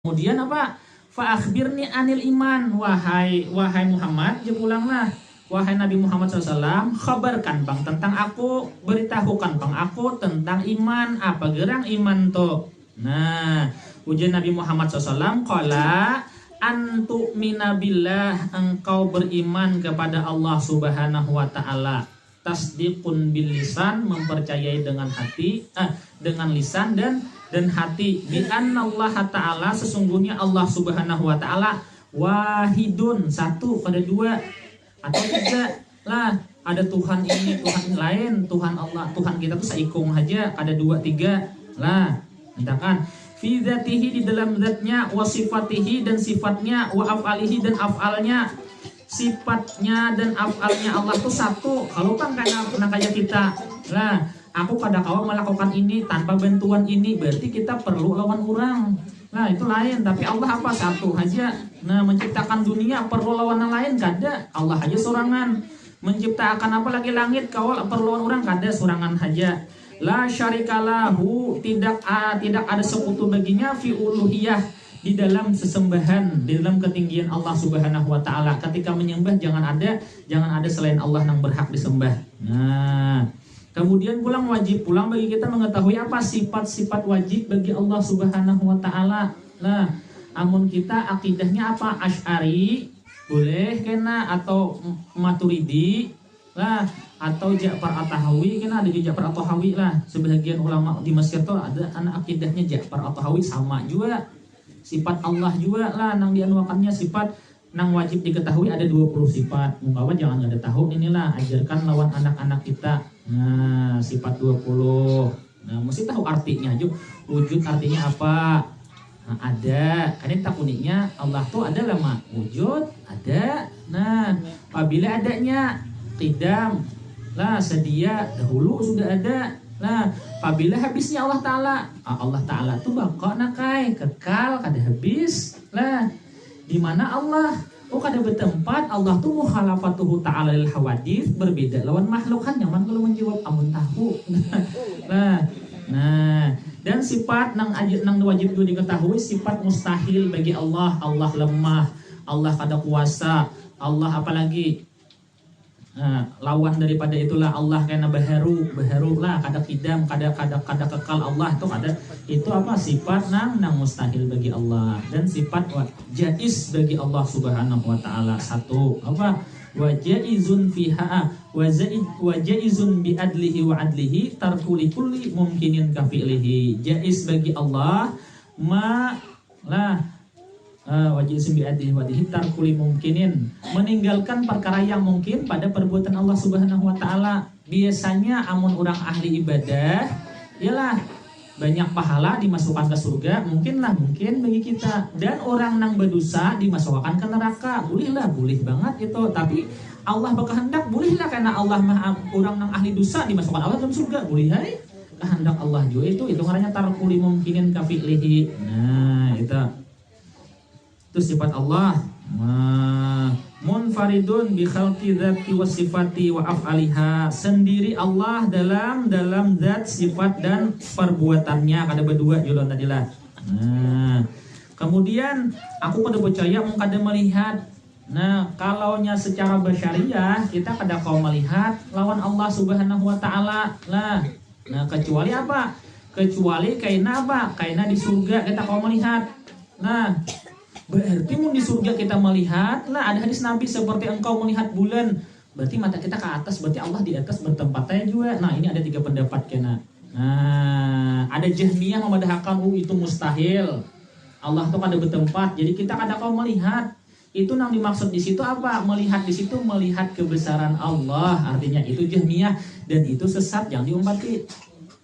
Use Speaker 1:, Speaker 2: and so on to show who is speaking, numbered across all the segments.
Speaker 1: Kemudian apa? Fa akhbirni anil iman, wahai Muhammad, jepulanglah wahai Nabi Muhammad SAW, khabarkan bang tentang aku, beritahukan bang aku tentang iman, apa gerang iman to. Nah, ujian Nabi Muhammad SAW, qala antu minabillah, engkau beriman kepada Allah Subhanahu wa taala. Tasdiqun bil lisan, mempercayai dengan hati, dengan lisan dan hati. Bi Allah taala, sesungguhnya Allah Subhanahu wa taala wahidun, satu, ada dua atau tiga lah, ada Tuhan ini, Tuhan lain, Tuhan Allah, Tuhan kita tuh seikung aja, ada dua tiga lah, misalkan fi dzatihi, di dalam zatnya, wa sifatihi, dan sifatnya, wa af'alihi, dan af'alnya. Sifatnya dan af'alnya Allah tuh satu. Kalau kan kayak kita lah, aku kadang kala melakukan ini tanpa bantuan ini, berarti kita perlu lawan orang. Nah itu lain, tapi Allah apa? Satu aja. Nah menciptakan dunia perlu lawan yang lain, kada. Allah aja sorangan. Menciptakan apa lagi langit, kau perlu lawan orang, kada, sorangan aja. La syarikalahu, tidak ada sekutu baginya, fi uluhiyah, di dalam sesembahan, di dalam ketinggian Allah Subhanahu wa taala. Ketika menyembah jangan ada selain Allah yang berhak disembah. Nah, kemudian wajib pulang bagi kita mengetahui apa sifat-sifat wajib bagi Allah Subhanahu wa taala. Nah, amun kita akidahnya apa? Asy'ari boleh kena, atau Maturidi lah, atau Ja'far At-Tahawi kena, ada Ja'far At-Tahawi lah. Sebagian ulama di Mesir tuh ada anak akidahnya Ja'far At-Tahawi, sama juga. Sifat Allah juga lah nang dianuakannya, sifat nang wajib diketahui ada 20 sifat. Mungkawan jangan ada tahu, inilah ajarkan lawan anak-anak kita. Nah, sifat 20. Nah, mesti tahu artinya juga. Wujud artinya apa? Nah, ada. Kan tak uniknya Allah tuh ada lama. Wujud ada. Nah, apabila adanya qidam lah, sedia, dahulu sudah ada. Nah, apabila habisnya Allah Ta'ala tuh bakal nakai, kekal, kada habis lah. Dimana Allah kada bertempat, Allah tuh mukhalafatuhu ta'ala lil hawadith, berbeda lawan makhluk. Kan nyaman kalau menjawab amun tahu. Nah, dan sifat nang wajib itu diketahui, sifat mustahil bagi Allah. Allah lemah, Allah kada kuasa, Allah apalagi. Nah, lawan daripada itulah Allah kena baharu lah, kada kidam, kada kekal. Allah tuh kada, itu apa? Sifat nang mustahil bagi Allah. Dan sifat jaiz bagi Allah Subhanahu wa taala satu, apa? Wa jaizun fiha wa jaizun bi adlihi wa adlihi tarkuli kulli mumkinin ka fi'lihi. Jaiz bagi Allah ma lah, wajib sembi'adih wadihi tarkuli mungkinin, meninggalkan perkara yang mungkin pada perbuatan Allah Subhanahu wa taala. Biasanya amun orang ahli ibadah ialah banyak pahala, dimasukkan ke surga, mungkin bagi kita. Dan orang nang berdosa dimasukkan ke neraka, boleh banget itu. Tapi Allah berkehendak, bolehlah, karena Allah orang nang ahli dosa dimasukkan Allah dalam surga, boleh hai. Kehendak Allah juga itu ngarannya tarkuli mungkinin ka fi'lihi. Nah, itu sifat Allah. Munfaridun bi khalqi dzati wa sifati wa af'aliha, sendiri Allah dalam zat, sifat, dan perbuatannya, kada berdua julon tadilah. Nah, kemudian aku kada percaya mung kada melihat. Nah, kalaunya secara basyariah kita kada kau melihat lawan Allah Subhanahu wa taala lah. Nah, kecuali apa? Kecuali kaina apa? Kaina di surga kita kau melihat. Nah, berarti mau di surga kita melihat lah, ada hadis Nabi seperti engkau melihat bulan, berarti mata kita ke atas, berarti Allah di atas bertempatnya juga. Nah, ini ada 3 pendapat kena. Nah, ada Jahmiyah memadahkan itu mustahil, Allah tuh kada bertempat, jadi kita kada kau melihat. Itu yang dimaksud di situ apa? Melihat di situ melihat kebesaran Allah, artinya itu Jahmiyah, dan itu sesat yang diumpati.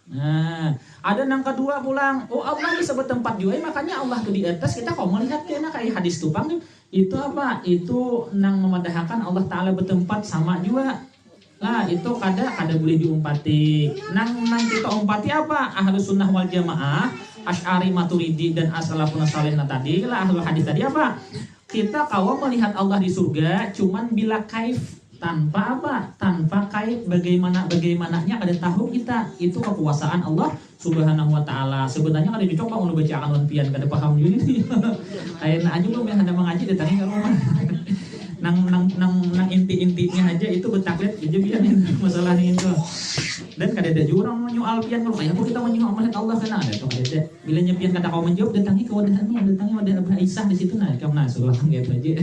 Speaker 1: Nah, ada yang kedua pulang, Allah bisa bertempat juga, makanya Allah tuh di atas, kita kok melihat kena kayak hadis tupang itu apa? Itu nang memadahkan Allah Ta'ala bertempat sama juga. Nah, itu kada boleh diumpati. Nang kita umpati apa? Ahlus sunnah wal jamaah, Asy'ari, Maturidi, dan as-salafun salih tadi lah, ahlul hadis tadi apa? Kita kalau melihat Allah di surga cuman bila kaif tanpa apa? Tanpa kait bagaimananya kada tahu kita itu kekuasaan Allah Subhanahu wa taala. Sebenarnya kada dicoba untuk baca akan pian kada paham juga nih. Ayeuna aja belum yang ada mengaji datangi ke rumah. nang inti-intinya aja itu betaklet aja pian masalahnya itu. Dan kada ada juga orang menyoal pian kalau kayak kita menyoal melihat Allah kena ada tuh ada. Bila nyepian kata kau menjawab datangi ke wadah Abah Aisyah di situ nah kamu suruh gitu aja.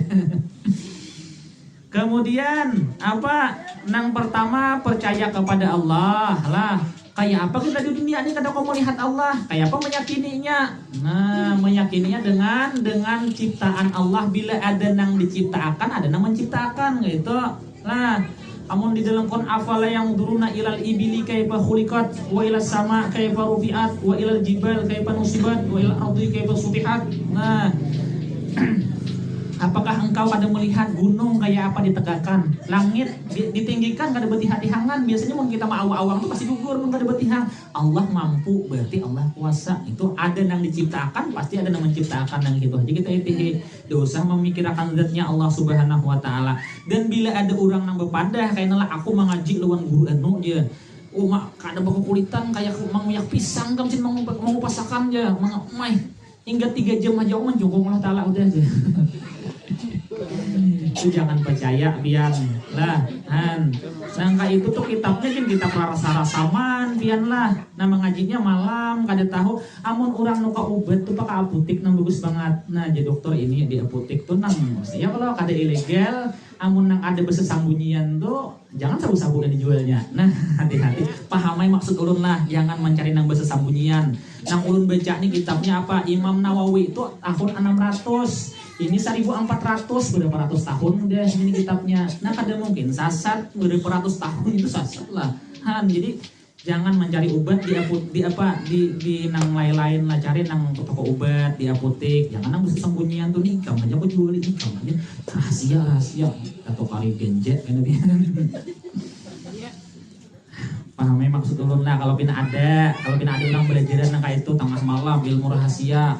Speaker 1: Kemudian apa? Nang pertama percaya kepada Allah lah. Kayak apa kita di dunia ini kada kau melihat Allah? Kayak apa meyakininya? Nah, meyakininya dengan ciptaan Allah. Bila ada nang diciptakan, ada nang menciptakan gitu. Nah, amun di dalam kon afala yang duruna ilal ibili kaifa khuliqat wa ilas sama kaifa rufi'at wa ilal jibal kaifa nusibat wa ilal ardi kaifa sutihat. Nah, apakah engkau ada melihat gunung kayak apa ditegakkan, langit ditinggikan kada betihang-tihangan? Biasanya mun kita mau awang tuh pasti gugur mun kada betihang. Allah mampu, berarti Allah kuasa. Itu ada nang diciptakan, pasti ada nang menciptakan nang gitu. Jadi kita itu dosa memikirkan zatnya Allah Subhanahu wa taala. Dan bila ada orang nang bepadah kayak aku mengaji lawan guru anu je. Oh mak kada bakukulitan kayak manguyak pisang kam sin mau pasakan je. Mai hingga 3 jam aja menjongkong Allah taala udah aja. Itu jangan percaya pian lah sangka itu tuh kitabnya kan kitab rasa-rasaman pian lah. Nah mengajinya malam kada tahu amun orang nuka obat tuh pakai apotek nang bagus banget. Nah jadi dokter ini di apotek tuh nang ya kalau kada ilegal amun nang ada besesambunyian tuh jangan sabu-sabu dan dijualnya. Nah hati-hati pahamai maksud ulun lah, jangan mencari nang besesambunyian. Nang ulun baca nih kitabnya apa Imam Nawawi itu tahun 600 ini 1400 berapa ratus tahun udah ini kitabnya. Nah kada mungkin sasat berapa ratus tahun itu sasat lah. Jadi jangan mencari obat di nang lain-lain lah, cari nang toko obat di apotek. Jangan nang sembunyian tuh nih kamu aja kok jual ini kamu aja rahasia atau kali genjet kan dia. Pahamnya maksud ulun lah kalau pina ada orang belajaran nang kayak itu tengah malam ilmu rahasia.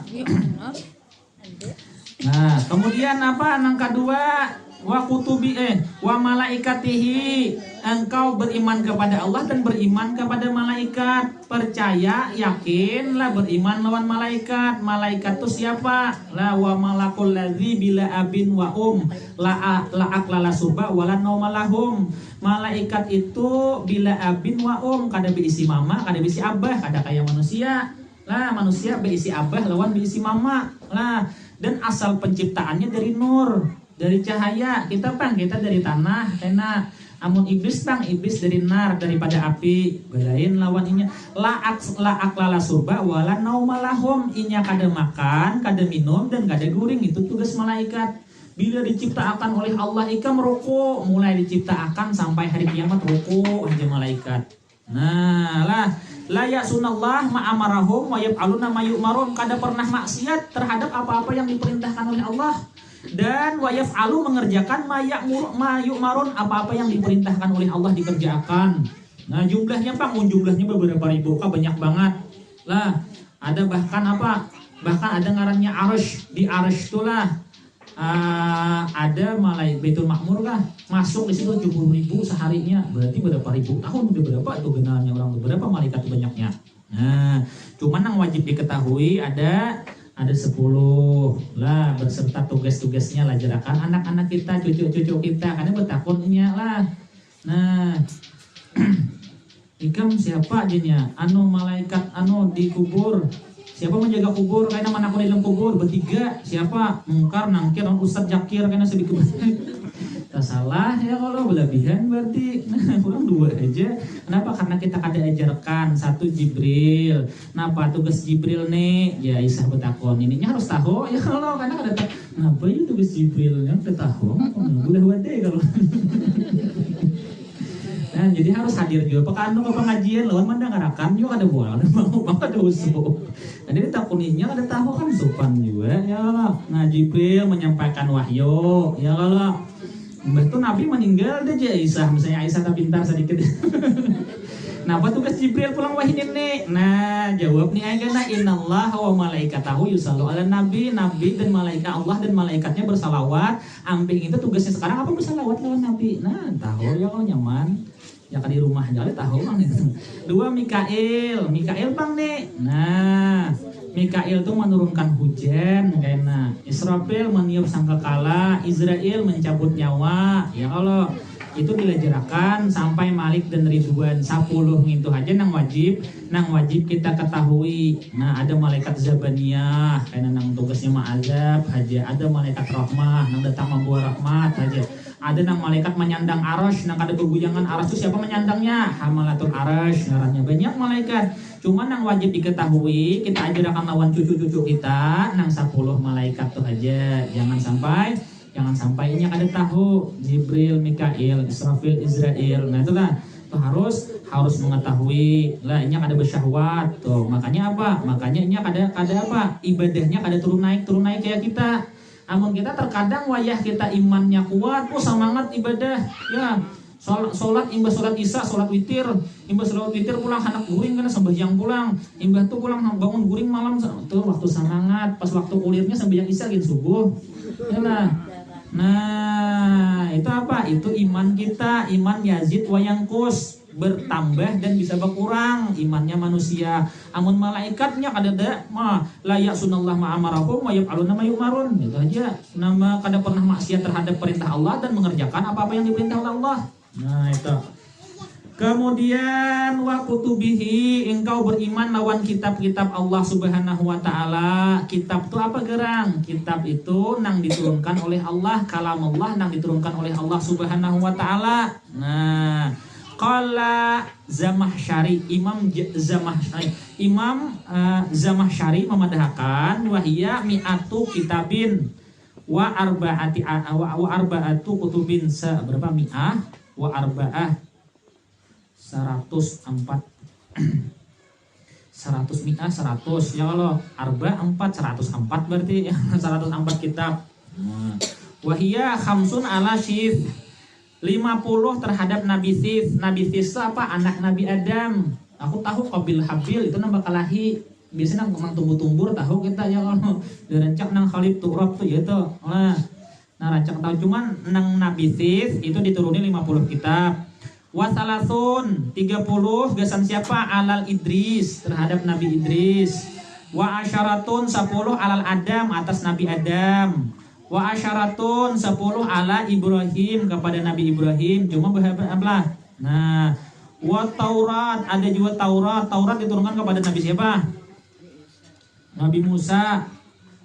Speaker 1: Nah, kemudian apa nang kedua wa kutubi wa malaikatihi, engkau beriman kepada Allah dan beriman kepada malaikat. Percaya yakinlah beriman lawan malaikat. Malaikat itu siapa? La wa malakul ladzi bila abin wa la aklala suba wala naumalahum. Malaikat itu bila abin wa kada berisi mama, kada berisi abah, kada kayak manusia. Lah manusia berisi abah lawan berisi mama. Lah dan asal penciptaannya dari nur, dari cahaya. Kita dari tanah, enak. Amun iblis dari nar, daripada api. Belain lawannya. La'ak lala surba wala naumalahum. Inya kada makan, kada minum dan kada guring. Itu tugas malaikat. Bila diciptakan oleh Allah ika merokok, mulai diciptakan sampai hari kiamat rokok aja malaikat. Nah lah la ya'sunallah ma'amarahum wa yaf'aluna ma yu'marun. Kada pernah maksiat terhadap apa-apa yang diperintahkan oleh Allah, dan wa yaf'alu mengerjakan ma yu'marun, apa-apa yang diperintahkan oleh Allah dikerjakan. Nah jumlahnya jumlahnya beberapa ribu, banyak banget lah. Ada bahkan ada ngarannya arsh. Di arsh itulah ada malaikat Baitul Makmur kah masuk di situ 70.000 seharinya, berarti berapa ribu tahun udah berapa tuh genalnya orang tuh, berapa malaikat banyaknya. Nah cuman yang wajib diketahui ada 10 lah berserta tugas-tugasnya lah, jerakan anak-anak kita, cucu-cucu kita, karena betakunnya lah. Nah ikam siapa jadinya malaikat dikubur. Siapa menjaga kubur? Karena mana aku di dalam kubur bertiga. Siapa? Mungkar, Nangkir, Ustadz Jakir. Karena sedikit tak salah ya kalau berlebihan berarti. Nah, kurang 2 aja. Kenapa? Karena kita kada ajarkan. 1 Jibril. Kenapa tugas Jibril nih? Ya Isah betakon. Ininya harus tahu ya kalau karena kada tahu. Kenapa ya tugas Jibrilnya kada tahu? Boleh wadah kalau. Nah, jadi harus hadir juga. Pekan ke pengajian lawan mendengarakan juga ada bola, ada mau ada usul. Jadi takuninya ada tahu kan sopan juga ya kalau. Nah Jibril menyampaikan wahyu ya kalau. Mbah tuh Nabi meninggal deh Aisyah, misalnya Aisyah tak pintar sedikit. Napa tugas Jibril pulang wahyu ini? Nah, jawab nih ayeuna innallaha wa malaikatahu yusallu ala nabi. Nabi dan malaikat Allah dan malaikatnya bersalawat. Amping itu tugasnya sekarang apa bersalawat lawan nabi. Nah, tahu ya kalau nyaman. Ya kan di rumah aja tahu bang itu. Dua Mikail bang nih. Nah, Mikail tuh menurunkan hujan kayaknya. Israfil meniup sangkakala, Izrail mencabut nyawa. Ya kalau itu dilajarakan sampai Malik dan Ridwan 10 itu aja nang wajib kita ketahui. Nah, ada malaikat Zabaniyah karena nang tugasnya ma'azab aja, ada malaikat rahmah nang datang membawa rahmat aja. Ada nang malaikat menyandang arasy, nang ada beguyangan arasy itu siapa menyandangnya? Hamalatul arasy, ngarannya banyak malaikat. Cuma nang wajib diketahui, kita ajarkan lawan cucu-cucu kita nang 10 malaikat tuh aja. Jangan sampai ini ada tahu Jibril, Mikail, Israfil, Izrail. Nah itu kan tuh harus mengetahui. Lah ini ada bersyahwat tuh. Makanya apa? Makanya ini ada apa? Ibadahnya ada turun naik kayak kita. Namun kita terkadang wayah kita imannya kuat, semangat ibadah. Ya, sholat imbah sholat isya, sholat witir pulang anak guring karena sembahyang pulang. Imbah tuh pulang bangun guring malam tuh waktu semangat. Pas waktu kulirnya sembahyang isya gitu subuh. Ya lah. Nah, itu apa? Itu iman kita, iman yazid wa yanqus, bertambah dan bisa berkurang imannya manusia. Amun malaikatnya kada la ya'sunallah ma amarahum wa yaf'aluna ma yu'marun. Itu aja. Nama kada pernah maksiat terhadap perintah Allah dan mengerjakan apa-apa yang diperintah oleh Allah. Nah, itu. Kemudian wa kutubihi, engkau beriman lawan kitab-kitab Allah Subhanahu wa taala. Kitab itu apa gerang? Kitab itu nang diturunkan oleh Allah, kalam Allah nang diturunkan oleh Allah Subhanahu wa taala. Nah, qala Zamahsyari, Imam Zamahsyari memadahkan wahia mi'atu kitabin wa arba'atu kutubin. Berapa mi'ah wa arba'ah 104 100 mi'ah 100 ya kalau arba 4 104 berarti ya 104 kitab. Wahia khamsun ala syif 50 terhadap Nabi Sif. Nabi Sif itu apa? Anak Nabi Adam. Aku tahu Qabil Habil itu nambah kalahi. Biasanya nang tumbuh-tumbur tahu kita ya kalau dirancak nang Khalid Turab tuh ya tuh. Nah, rancak tahu cuman nang Nabi Sif itu dituruni 50 kitab. Wasalasun 30 gasan siapa? Alal Idris terhadap Nabi Idris. Wa asyaratun 10 alal Adam atas Nabi Adam. Wa asyaratun 10 ala Ibrahim kepada Nabi Ibrahim. Cuma berapa? Nah, wa Taurat ada juga Taurat. Taurat diturunkan kepada Nabi siapa? Nabi Musa.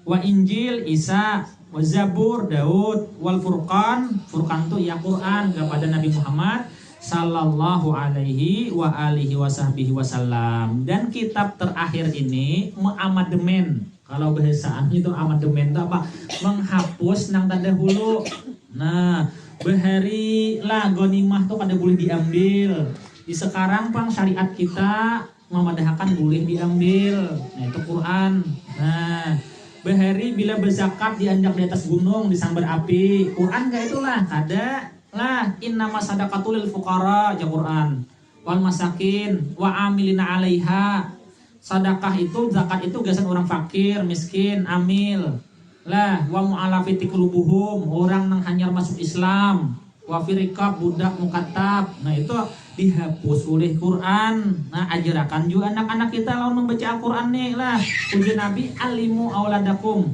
Speaker 1: Wa Injil Isa. Wa Zabur Daud. Wal Furqan itu ya Quran kepada Nabi Muhammad sallallahu alaihi wa alihi wasahbihi wasallam. Dan kitab terakhir ini mengamandemen. Kalau bahasaan itu amandemen itu apa? Menghapus nang tanda hulu. Nah, bahari lah gonimah tuh kada boleh diambil. Di sekarang pang syariat kita memadahkan boleh diambil. Nah, itu Quran. Nah, bahari bila berzakat dianjak di atas gunung disambar api. Quran gak itulah ada. Lah innama sadaqatul lil fuqara ya Quran wal masakin wa amilina 'alaiha. Sedekah itu zakat itu gasan orang fakir, miskin, amil. Lah wa mu'alafati qulubuhum, orang nang hanyar masuk Islam. Wa firikab budak mukatab. Nah itu dihapus oleh Quran. Nah ajarakan juga anak-anak kita lawan membaca Al-Quran nih lah. Ujian Nabi alimu auladakum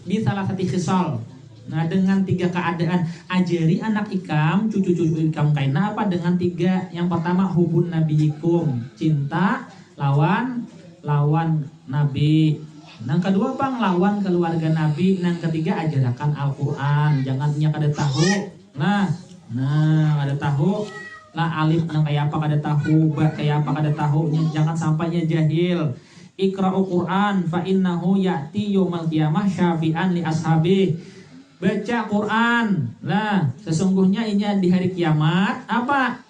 Speaker 1: bi salasati khisal. Nah dengan 3 keadaan ajari anak ikam, cucu-cucu ikam kaina apa dengan 3. Yang pertama hubun nabiyikum, cinta lawan nabi. Yang kedua bang lawan keluarga nabi. Yang ketiga ajarkan Al-Quran. Jangan kada tahu. Nah kada tahu. Lah alif nang kayak apa kada tahu, ba kayak apa kada tahu. Jangan sampainya jahil. Iqra'u Quran fa innahu ya'ti yaumal qiyamah syafi'an li ashabi. Baca Quran. Lah, sesungguhnya ini di hari kiamat apa?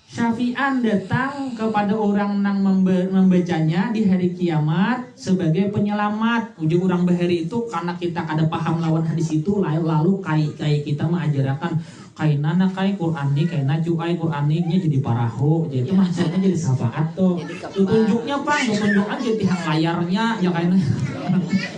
Speaker 1: Syafi'an datang kepada orang nang membacanya di hari kiamat sebagai penyelamat. Ujung orang bahari itu karena kita kada paham lawan hadis itu lalu kai kita mengajarkan kainana kai Qur'ani kaina juai Qur'aninya jadi paraho jadi itu maksudnya jadi syafaat tuh tunjuknya Bang tunjuk aja tiang layarnya ya kaina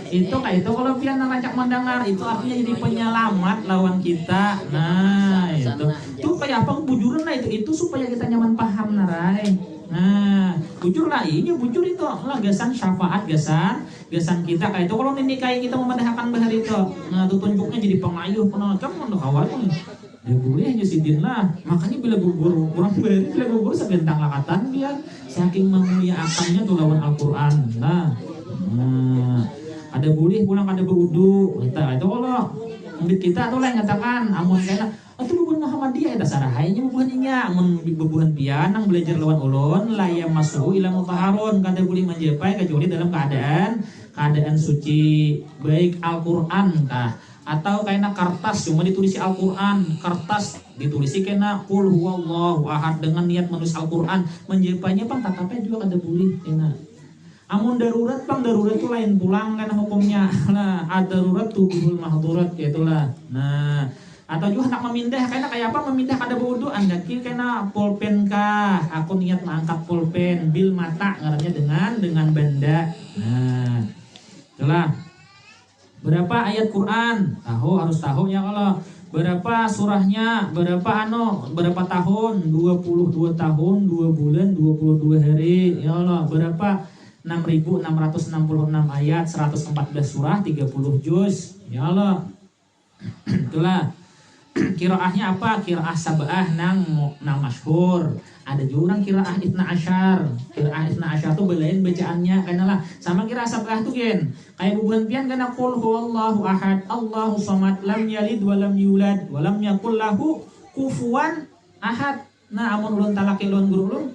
Speaker 1: itu kayak itu kalau pian ngajak mendengar itu artinya jadi penyelamat lawan kita. Nah itu kayak apa bujuran lah itu supaya kita nyaman paham narai. Nah bujur lah ini bujur itu lah gasan syafaat gasan kita kayak itu kalau ini kayak kita memandahkan bahar itu. Nah itu tunjuknya jadi pengayuh penonton untuk awal ya boleh aja sidin lah makanya bila gugur kurang beri bila gugur sebentang lakatan dia saking memuliaakannya tuh lawan Al-Quran. Nah ada boleh pulang ada berudu kita itu kalau umbit kita tuh lah nyatakan amun kena itu bubuhan Muhammadiyah itu sarahainya bubuhannya amun bubuhan pian nang belajar lawan ulun layam masuhu ila mutahharun kada boleh menjepai kecuali dalam keadaan suci baik Al-Quran kah atau kaina kertas cuma ditulisi Al-Quran kertas ditulisi kena qul huwallahu ahad dengan niat menulis Al-Quran menjepanya Bang tatapnya juga kada boleh kena amun darurat Bang darurat itu lain pulang kan hukumnya lah ada darurat tubihul mahdurat itulah. Nah atau juga hendak memindah kena kayak apa memindah kada wudu andaki kena pulpen kah aku niat mengangkat pulpen bil mata ngarannya dengan benda. Nah itulah berapa ayat Quran harus tahu ya kalau berapa surahnya berapa tahun 22 tahun 2 bulan 22 hari ya Allah berapa 6.666 ayat 114 surah 30 juz ya Allah. Itulah kiraahnya apa kiraah sab'ah nang masyhur ada juga orang kiraah itna asyar tuh belain bacaannya karena lah sama kiraah sab'ah tuh gen kayak bubuhan pian karena qul huwallahu ahad Allahu samad lam yalid wa lam yulad wa lam yakul lahu kufuwan ahad. Nah amun ulun talaki ulun guru ulun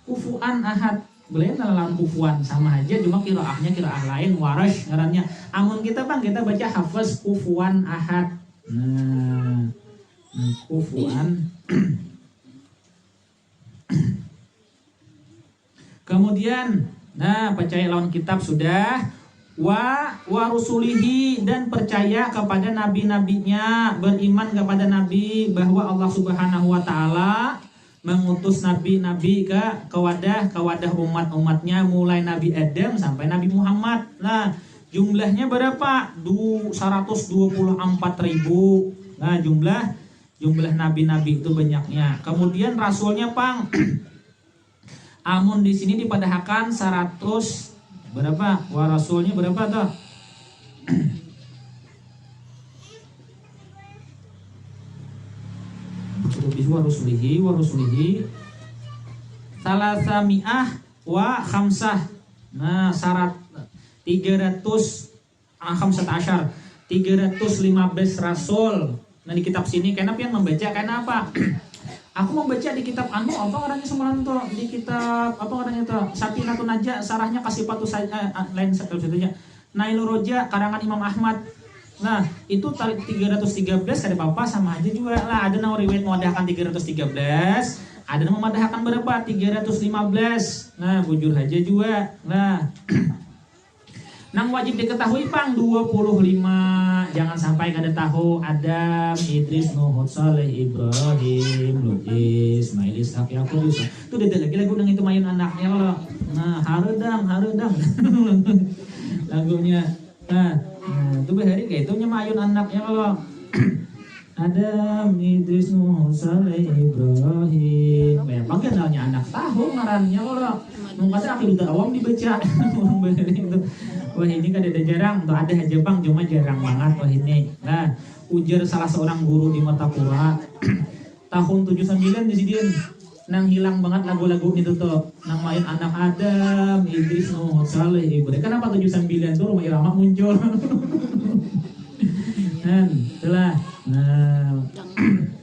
Speaker 1: kufuan ahad belain dalam kufuan sama aja cuma kiraahnya kiraah lain warash ngarannya amun kita Bang kita baca hafaz kufuan ahad. Nah kufuan kemudian nah percaya lawan kitab sudah wa rusulihi dan percaya kepada nabi-nabinya beriman kepada nabi bahwa Allah Subhanahu wa taala mengutus nabi-nabi ke wadah umat-umatnya mulai Nabi Adam sampai Nabi Muhammad. Nah jumlahnya berapa? 124.000. Nah jumlah nabi-nabi itu banyaknya. Kemudian rasulnya Pang amun di sini dipadahkan 100 berapa? Wah rasulnya berapa tuh? Warusulihi salasami'ah wa khamsah. Nah syarat 315 rasul. Nah di kitab sini kenapa yang membaca karena apa? Aku membaca di kitab apa orangnya semalam tuh di kitab apa orangnya tuh Safinatun Najah sarahnya kasih patu saja lain satunya Nailur Roja karangan Imam Ahmad. Nah itu tarik 313 ada apa sama aja juga lah ada nama riwayat memadahkan 313 ada nama memadahkan berapa 315. Nah bujur aja juga. Nah nang wajib diketahui Pang 25 jangan sampai kada tahu Adam, Idris, Nuh, Saleh, Ibrahim, Lut, Ismail, Ishak, Yakub, Yusuf. Itu udah lagi lagu nang itu mayun anaknya loh. Nah harudang lagunya. Nah itu behari kayak itu mayun anaknya loh. Adam, Idris, Nuh, Saleh, Ibrahim. Kayak apa kenalnya anak tahu ngarannya loh. Mungkin aku udah awam dibaca orang behari itu. Wah ini kan ada jarang, tuh ada aja Bang, cuma jarang banget wah ini. Nah, ujar salah seorang guru di Martapura tahun 79 di sini nang hilang banget lagu-lagu itu tuh. Nang main anak Adam, Idris, Nuh, Saleh, Ibrahim. Kenapa 79 tuh Rumah Irama muncul? Dan itulah. Nah,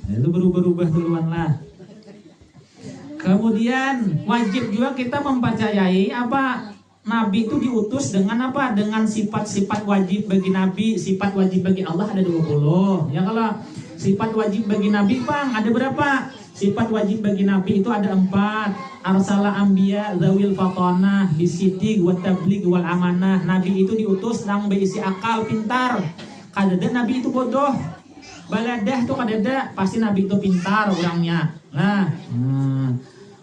Speaker 1: itu berubah duluan lah. Kemudian wajib juga kita mempercayai apa? Nabi itu diutus dengan apa? Dengan sifat-sifat wajib bagi Nabi. Sifat wajib bagi Allah ada 20. Ya kalau sifat wajib bagi Nabi Bang ada berapa? Sifat wajib bagi Nabi itu ada 4. Arsala anbiya zawil fatonah bisidik wa tabligh wal amanah. Nabi itu diutus yang berisi akal pintar. Kadang Nabi itu bodoh. Baladah tuh kadada pasti Nabi itu pintar orangnya. Nah,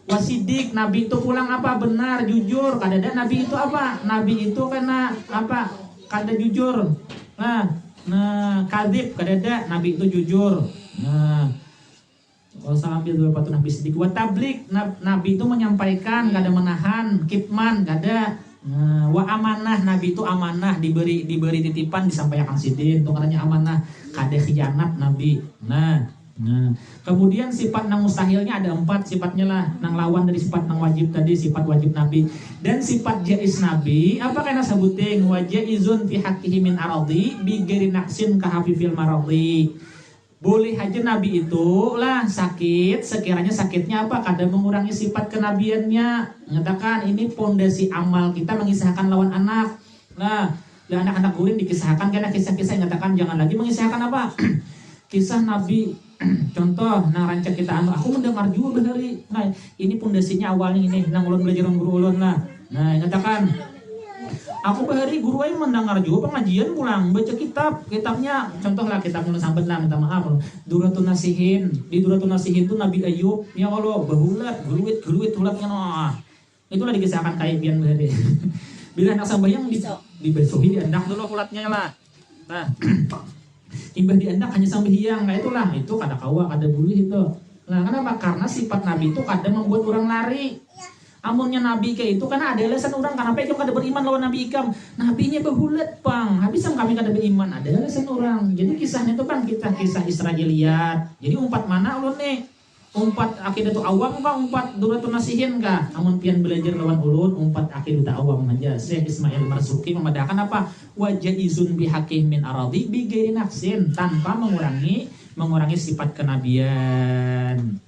Speaker 1: wasidik Nabi itu pulang apa benar jujur. Kadada Nabi itu apa? Nabi itu kena apa? Kada jujur. Nah, kadzib kadada Nabi itu jujur. Nah, kalau sambil dua patut Nabi sidik. Wa tablik Nabi itu menyampaikan, kada menahan. Kitman kada. Wa amanah Nabi itu amanah, diberi titipan disampaikan sidin itu katanya amanah, kada khianat Nabi. Nah kemudian sifat nang mustahilnya ada 4 sifatnya lah, nang lawan dari sifat nang wajib tadi, sifat wajib Nabi dan sifat jaiz Nabi apa kena sebuting wa jaizun fi haqqihi min aradi bi ghairi naqsin ka hafifil maradi. Boleh aja Nabi itu lah sakit, sekiranya sakitnya apa? Kadang mengurangi sifat kenabiannya. Menyatakan ini pondasi amal kita mengisahkan lawan anak. Nah, anak-anak guring dikisahkan karena kisah-kisah yang nyatakan jangan lagi mengisahkan apa? Kisah Nabi. Contoh, nah rancak kita aku mendengar juga dari. Nah, ini pondasinya awalnya ini, nang ulun belajar guru ulun lah. Nah, nyatakan aku bahari guru aing mendengar juga pengajian pulang baca kitabnya contoh lah kitab mulai sampai lah minta maaf Duratun Nasihin. Di Duratun Nasihin itu Nabi Ayub ya Allah bahulat geluit hulatnya noh itulah dikisahkan kayak bian bahari bila anak sambayang di besohi diandak dulu hulatnya lah. Nah imbah diandak hanya sambayang nah itulah itu kada kawa kada bulu itu. Nah kenapa? Karena sifat Nabi itu kadang membuat orang lari. Amunnya Nabi kayak itu karena ada alasan orang kenapa ikam kada beriman lawan Nabi ikam. Nabinya behulat pang. Habis kami kada beriman ada alasan orang. Jadi kisahnya itu kan kisah Israiliyat. Jadi umpat mana ulun nih? Umpat akidatul awam kah? Umpat Duratun Nasihin kah? Amun pian belajar lawan ulun umpat akidatul awam aja. Syekh Ismail Marzuki memadakan apa? Wajah izun bihakim min aradi bi ghairi naqsin tanpa mengurangi sifat kenabian.